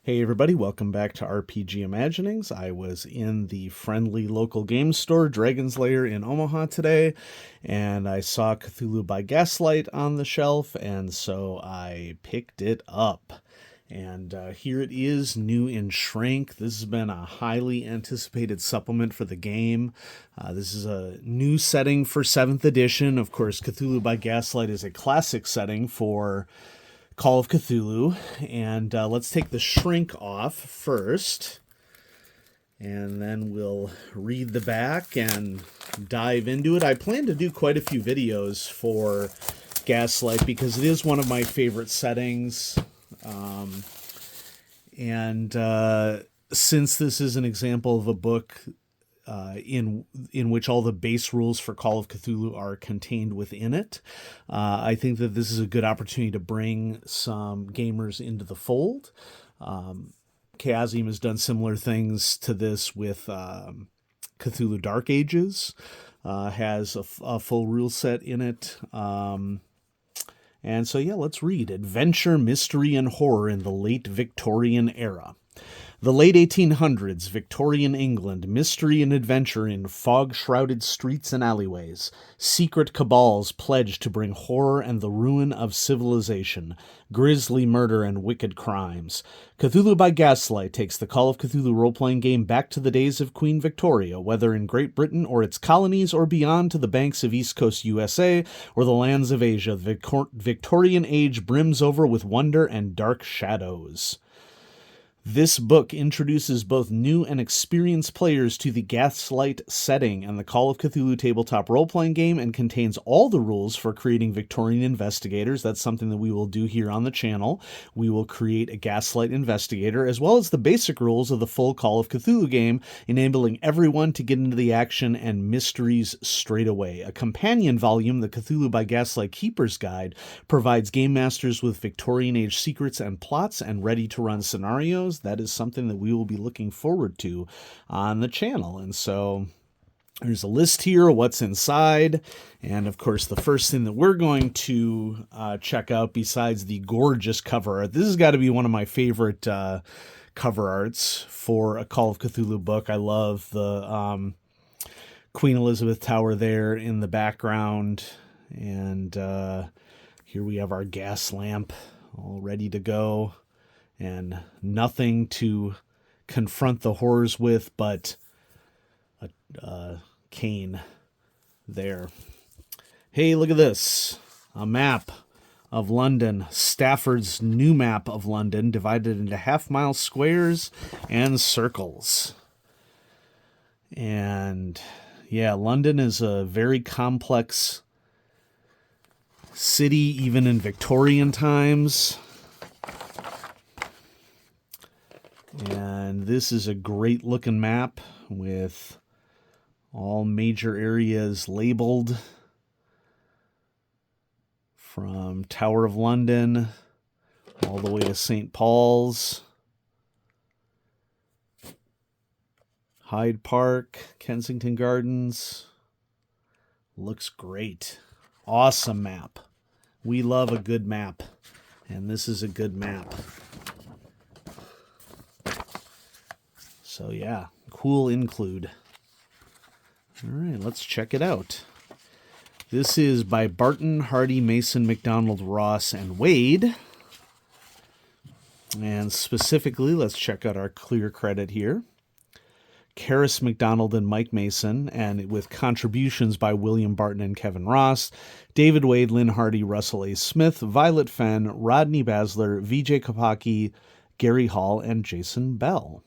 Hey everybody, welcome back to RPG Imaginings. I was in the friendly local game store, Dragon's Lair in Omaha today, and I saw Cthulhu by Gaslight on the shelf, and so I picked it up. And here it is, new in Shrink. This has been a highly anticipated supplement for the game. This is a new setting for 7th edition. Of course, Cthulhu by Gaslight is a classic setting for Call of Cthulhu, and let's take the shrink off first, and then we'll read the back and dive into it. I plan to do quite a few videos for Gaslight because it is one of my favorite settings, and since this is an example of a book in which all the base rules for Call of Cthulhu are contained within it. I think that this is a good opportunity to bring some gamers into the fold. Chaosium has done similar things to this with Cthulhu Dark Ages, has a full rule set in it. And so, yeah, let's read. Adventure, Mystery, and Horror in the Late Victorian Era. The late 1800s, Victorian England, mystery and adventure in fog-shrouded streets and alleyways, secret cabals pledged to bring horror and the ruin of civilization, grisly murder and wicked crimes. Cthulhu by Gaslight takes the Call of Cthulhu role-playing game back to the days of Queen Victoria, whether in Great Britain or its colonies or beyond to the banks of East Coast USA or the lands of Asia. The Victorian age brims over with wonder and dark shadows. This book introduces both new and experienced players to the Gaslight setting and the Call of Cthulhu tabletop role-playing game, and contains all the rules for creating Victorian investigators. That's something that we will do here on the channel. We will create a Gaslight investigator, as well as the basic rules of the full Call of Cthulhu game, enabling everyone to get into the action and mysteries straight away. A companion volume, the Cthulhu by Gaslight Keeper's Guide, provides game masters with Victorian age secrets and plots and ready-to-run scenarios. That is something that we will be looking forward to on the channel. And so there's a list here of what's inside. And of course, the first thing that we're going to check out, besides the gorgeous cover art, this has got to be one of my favorite cover arts for a Call of Cthulhu book. I love the Queen Elizabeth Tower there in the background. And here we have our gas lamp all ready to go. And nothing to confront the horrors with but a cane there. Hey, look at this. A map of London. Stafford's new map of London, divided into half-mile squares and circles. And, yeah, London is a very complex city, even in Victorian times. And this is a great looking map with all major areas labeled, from Tower of London all the way to St. Paul's, Hyde Park, Kensington Gardens. Looks great. Awesome map. We love a good map, and this is a good map. So yeah, cool include. All right, let's check it out. This is by Barton, Hardy, Mason, McDonald, Ross, and Wade. And specifically, let's check out our clear credit here. Karis McDonald and Mike Mason, and with contributions by William Barton and Kevin Ross, David Wade, Lynn Hardy, Russell A. Smith, Violet Fenn, Rodney Basler, Vijay Kapaki, Gary Hall, and Jason Bell.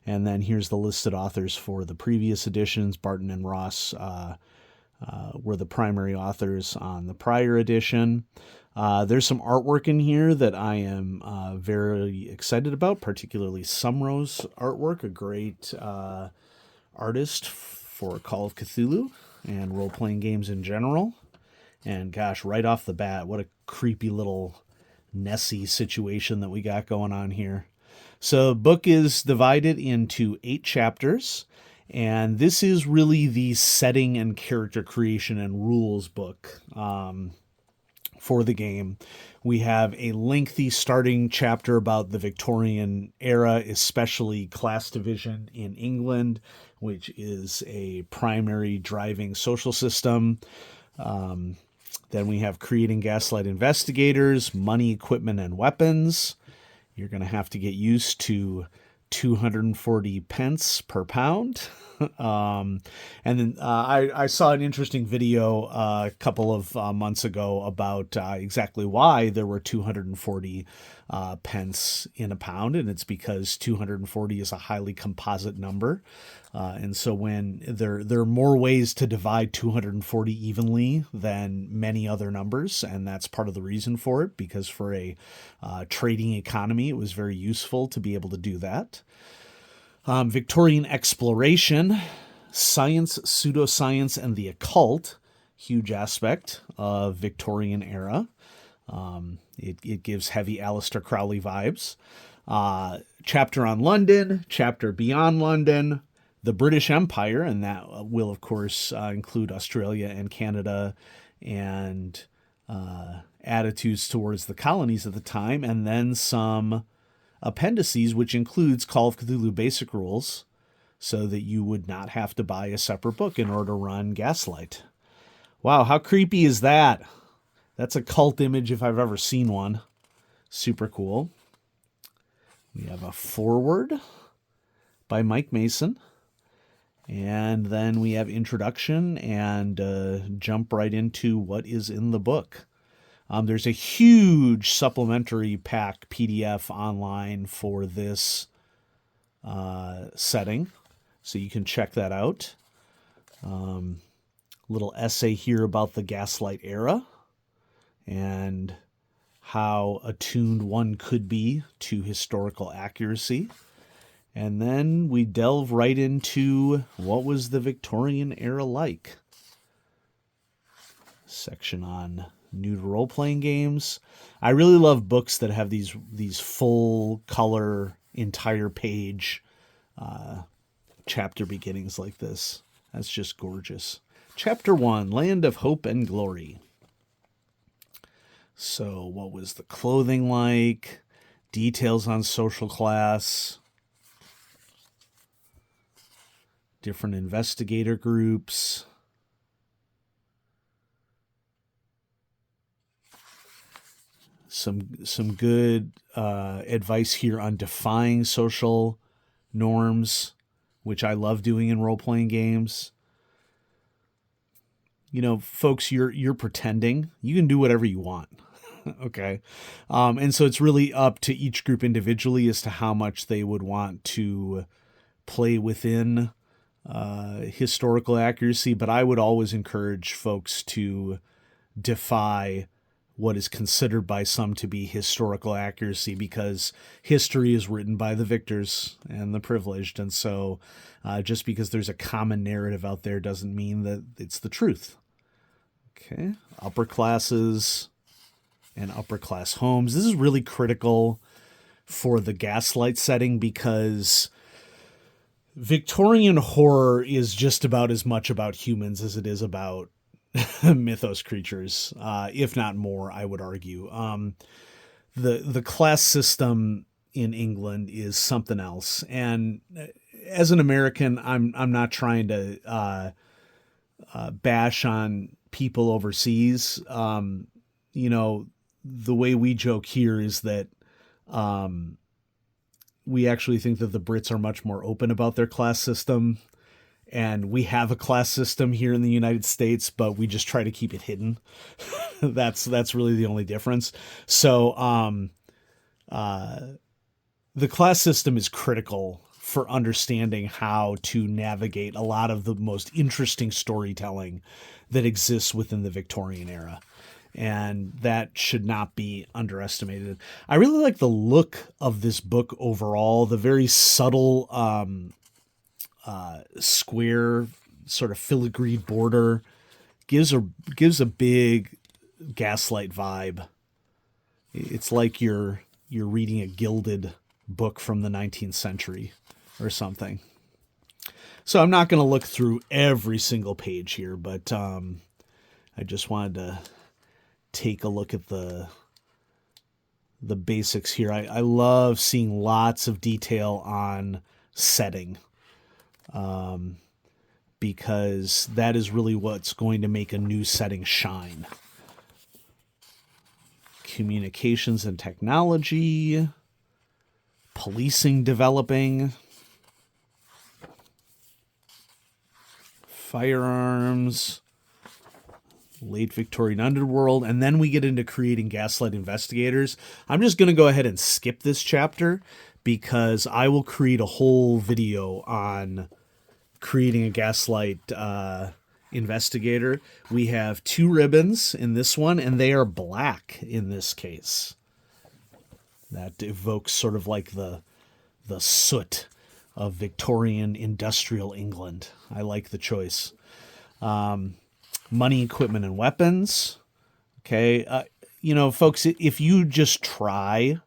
And then here's the listed authors for the previous editions. Barton and Ross were the primary authors on the prior edition. There's some artwork in here that I am very excited about, particularly Sumrow's artwork, a great artist for Call of Cthulhu and role-playing games in general. And gosh, right off the bat, what a creepy little Nessie situation that we got going on here. So the book is divided into 8 chapters, and this is really the setting and character creation and rules book for the game. We have a lengthy starting chapter about the Victorian era, especially class division in England, which is a primary driving social system. Then we have creating Gaslight investigators, money, equipment, and weapons. You're going to have to get used to 240 pence per pound. And then I saw an interesting video a couple of months ago about exactly why there were 240 pence in a pound, and it's because 240 is a highly composite number. And so when there are more ways to divide 240 evenly than many other numbers, and that's part of the reason for it, because for a trading economy, it was very useful to be able to do that. Victorian exploration, science, pseudoscience, and the occult, huge aspect of Victorian era. It gives heavy Aleister Crowley vibes. Chapter on London, chapter beyond London, the British Empire, and that will, of course, include Australia and Canada, and attitudes towards the colonies at the time, and then some appendices, which includes Call of Cthulhu basic rules, so that you would not have to buy a separate book in order to run Gaslight. Wow, how creepy is that? That's a cult image if I've ever seen one. Super cool. We have a foreword by Mike Mason. And then we have introduction and jump right into what is in the book. There's a huge supplementary pack PDF online for this setting, so you can check that out. Little essay here about the Gaslight era and how attuned one could be to historical accuracy. And then we delve right into what was the Victorian era like. Section on new role-playing games. I really love books that have these full color, entire page chapter beginnings like this. That's just gorgeous. Chapter 1, Land of Hope and Glory. So what was the clothing like? Details on social class. Different investigator groups. Some good advice here on defying social norms, which I love doing in role-playing games. You know, folks, you're pretending. You can do whatever you want. Okay. And so it's really up to each group individually as to how much they would want to play within historical accuracy. But I would always encourage folks to defy what is considered by some to be historical accuracy, because history is written by the victors and the privileged. And so just because there's a common narrative out there doesn't mean that it's the truth. Okay. Upper classes and upper class homes. This is really critical for the Gaslight setting, because Victorian horror is just about as much about humans as it is about mythos creatures, if not more, I would argue. The class system in England is something else. And as an American, I'm not trying to bash on people overseas. You know, the way we joke here is that we actually think that the Brits are much more open about their class system. And we have a class system here in the United States, but we just try to keep it hidden. That's really the only difference. So the class system is critical for understanding how to navigate a lot of the most interesting storytelling that exists within the Victorian era. And that should not be underestimated. I really like the look of this book overall, the very subtle square sort of filigreed border gives a big Gaslight vibe. It's like you're reading a gilded book from the 19th century or something. So I'm not going to look through every single page here, but I just wanted to take a look at the basics here. I love seeing lots of detail on setting, because that is really what's going to make a new setting shine. Communications and technology, policing developing, firearms, late Victorian underworld, and then we get into creating Gaslight investigators. I'm just going to go ahead and skip this chapter because I will create a whole video on creating a Gaslight investigator. We have 2 ribbons in this one, and they are black in this case. That evokes sort of like the soot of Victorian industrial England. I like the choice. Money, equipment, and weapons. Okay. Folks, if you just try,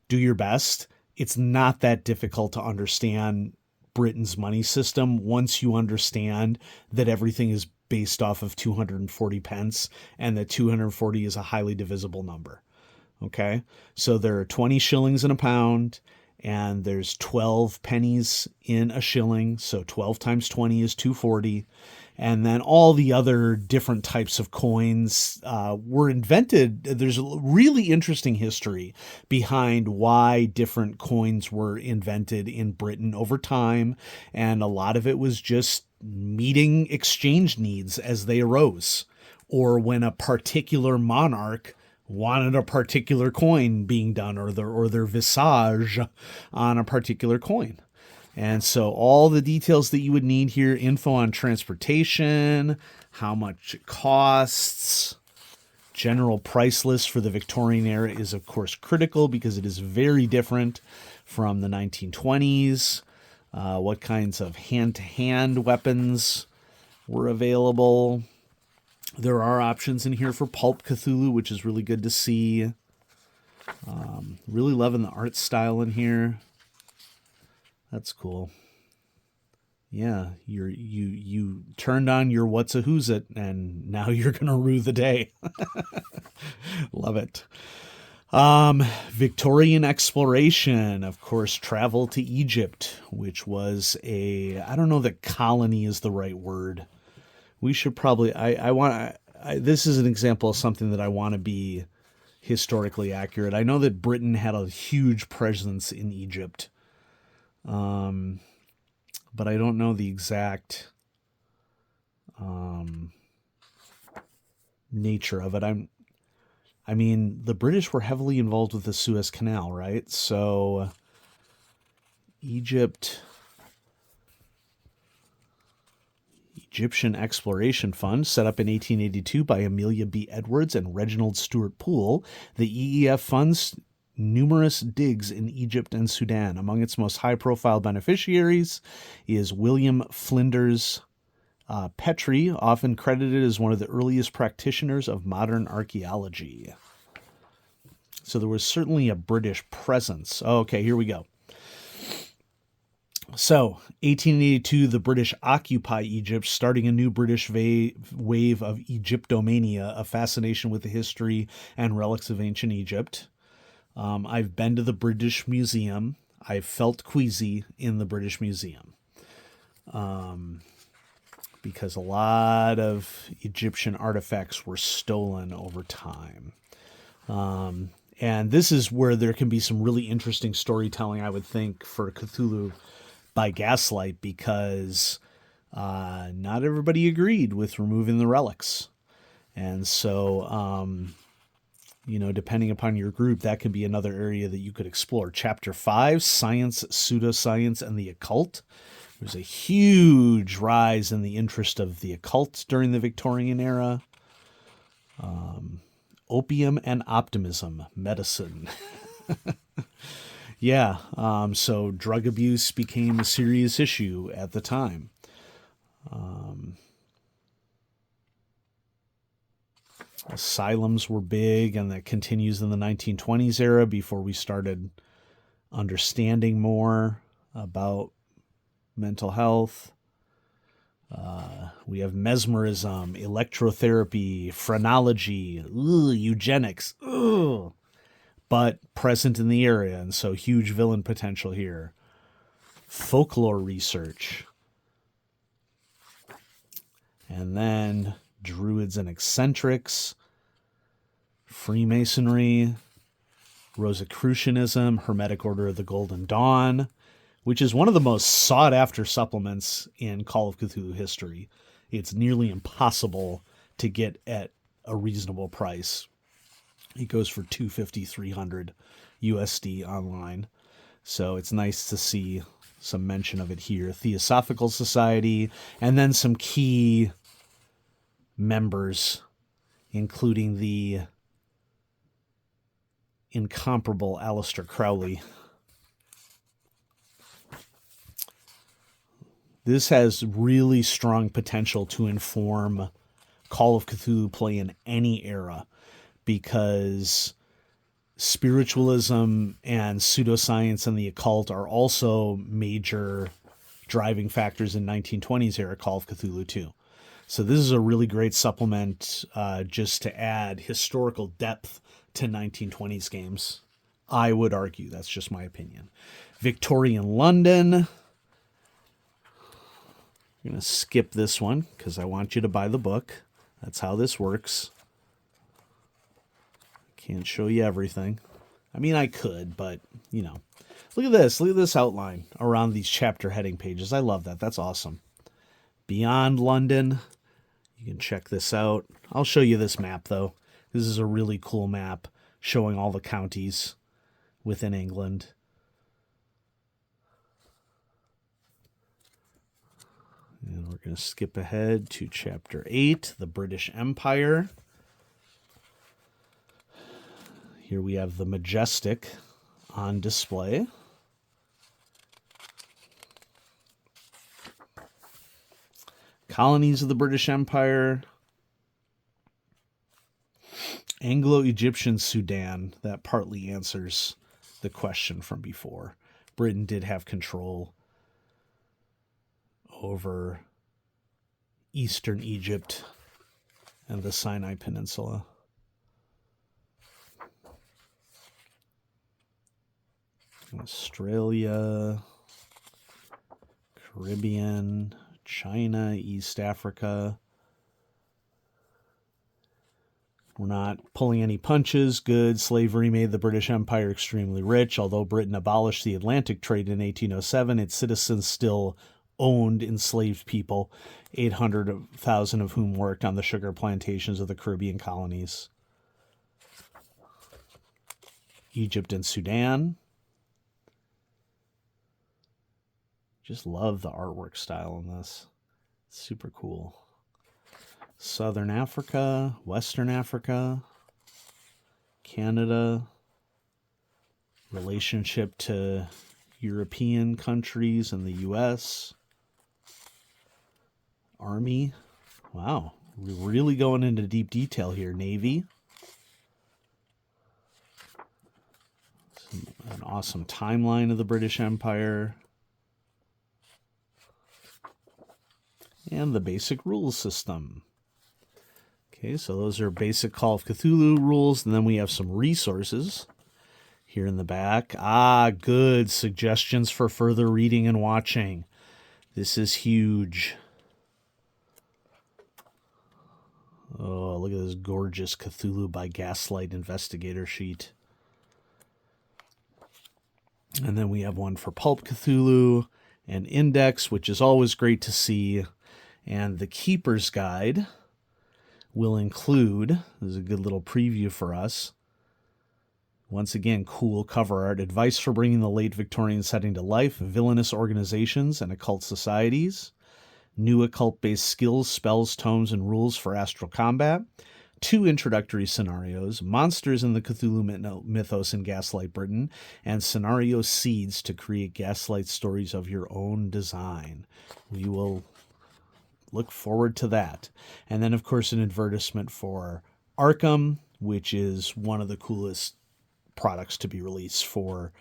do your best, it's not that difficult to understand Britain's money system once you understand that everything is based off of 240 pence and that 240 is a highly divisible number. Okay. So there are 20 shillings in a pound, and there's 12 pennies in a shilling. So 12 times 20 is 240. And then all the other different types of coins were invented. There's a really interesting history behind why different coins were invented in Britain over time. And a lot of it was just meeting exchange needs as they arose, or when a particular monarch wanted a particular coin being done, or their visage on a particular coin. And so all the details that you would need here, info on transportation, how much it costs, general price list for the Victorian era is, of course, critical because it is very different from the 1920s. What kinds of hand-to-hand weapons were available. There are options in here for Pulp Cthulhu, which is really good to see. Really loving the art style in here. That's cool. Yeah, you turned on your what's a who's it, and now you're gonna rue the day. Love it. Victorian exploration, of course, travel to Egypt, which was I don't know that colony is the right word. We should probably, this is an example of something that I want to be historically accurate. I know that Britain had a huge presence in Egypt. But I don't know the exact nature of it. I mean, the British were heavily involved with the Suez Canal, right? So Egyptian Exploration Fund, set up in 1882 by Amelia B. Edwards and Reginald Stuart Poole. The EEF funds numerous digs in Egypt and Sudan. Among its most high-profile beneficiaries is William Flinders Petrie, often credited as one of the earliest practitioners of modern archaeology. So there was certainly a British presence. Okay, here we go. So, 1882, the British occupy Egypt, starting a new British wave of Egyptomania, a fascination with the history and relics of ancient Egypt. I've been to the British Museum. I've felt queasy in the British Museum, because a lot of Egyptian artifacts were stolen over time. And this is where there can be some really interesting storytelling, I would think, for Cthulhu by Gaslight, because not everybody agreed with removing the relics. And so, depending upon your group, that could be another area that you could explore. Chapter 5, Science, Pseudoscience, and the Occult. There's a huge rise in the interest of the occult during the Victorian era. Opium and optimism, medicine. Yeah, so drug abuse became a serious issue at the time. Asylums were big, and that continues in the 1920s era before we started understanding more about mental health. We have mesmerism, electrotherapy, phrenology, eugenics, but present in the area, and so huge villain potential here. Folklore research. And then druids and eccentrics, Freemasonry, Rosicrucianism, Hermetic Order of the Golden Dawn, which is one of the most sought-after supplements in Call of Cthulhu history. It's nearly impossible to get at a reasonable price. It goes for $250, $300 USD online. So it's nice to see some mention of it here. Theosophical Society, and then some key members, including the incomparable Aleister Crowley. This has really strong potential to inform Call of Cthulhu play in any era, because spiritualism and pseudoscience and the occult are also major driving factors in 1920s era Call of Cthulhu too. So this is a really great supplement just to add historical depth to 1920s games. I would argue. That's just my opinion. Victorian London. I'm going to skip this one because I want you to buy the book. That's how this works. Can't show you everything. I mean, I could, but, you know. Look at this. Look at this outline around these chapter heading pages. I love that. That's awesome. Beyond London. You can check this out. I'll show you this map, though. This is a really cool map showing all the counties within England. And we're going to skip ahead to Chapter 8, the British Empire. Here we have the Majestic on display. Colonies of the British Empire. Anglo-Egyptian Sudan. That partly answers the question from before. Britain did have control over eastern Egypt and the Sinai Peninsula. Australia, Caribbean, China, East Africa. We're not pulling any punches. Good. Slavery made the British Empire extremely rich. Although Britain abolished the Atlantic trade in 1807, its citizens still owned enslaved people, 800,000 of whom worked on the sugar plantations of the Caribbean colonies. Egypt and Sudan. Just love the artwork style in this. It's super cool. Southern Africa, Western Africa, Canada, relationship to European countries and the U.S., Army. Wow, we're really going into deep detail here. Navy. An awesome timeline of the British Empire. And the basic rules system. Okay, so those are basic Call of Cthulhu rules, and then we have some resources here in the back. Good suggestions for further reading and watching. This is huge. Oh, look at this gorgeous Cthulhu by Gaslight Investigator sheet. And then we have one for Pulp Cthulhu, an index, which is always great to see. And the Keeper's Guide will include, this is a good little preview for us, once again, cool cover art, advice for bringing the late Victorian setting to life, villainous organizations and occult societies, new occult-based skills, spells, tomes, and rules for astral combat, 2 introductory scenarios, monsters in the Cthulhu mythos in Gaslight Britain, and scenario seeds to create Gaslight stories of your own design. We will look forward to that. And then, of course, an advertisement for Arkham, which is one of the coolest products to be released for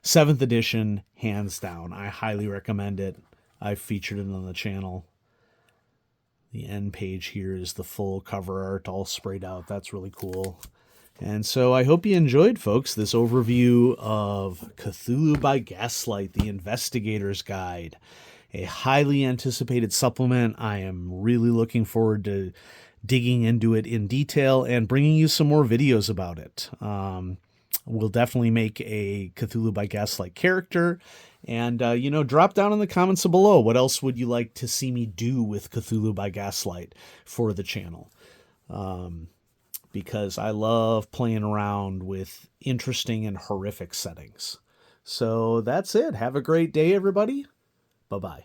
7th edition, hands down. I highly recommend it. I've featured it on the channel. The end page here is the full cover art all sprayed out. That's really cool. And so I hope you enjoyed, folks, this overview of Cthulhu by Gaslight, the Investigator's Guide, a highly anticipated supplement. I am really looking forward to digging into it in detail and bringing you some more videos about it. We'll definitely make a Cthulhu by Gaslight character. And, drop down in the comments below. What else would you like to see me do with Cthulhu by Gaslight for the channel? Because I love playing around with interesting and horrific settings. So that's it. Have a great day, everybody. Bye-bye.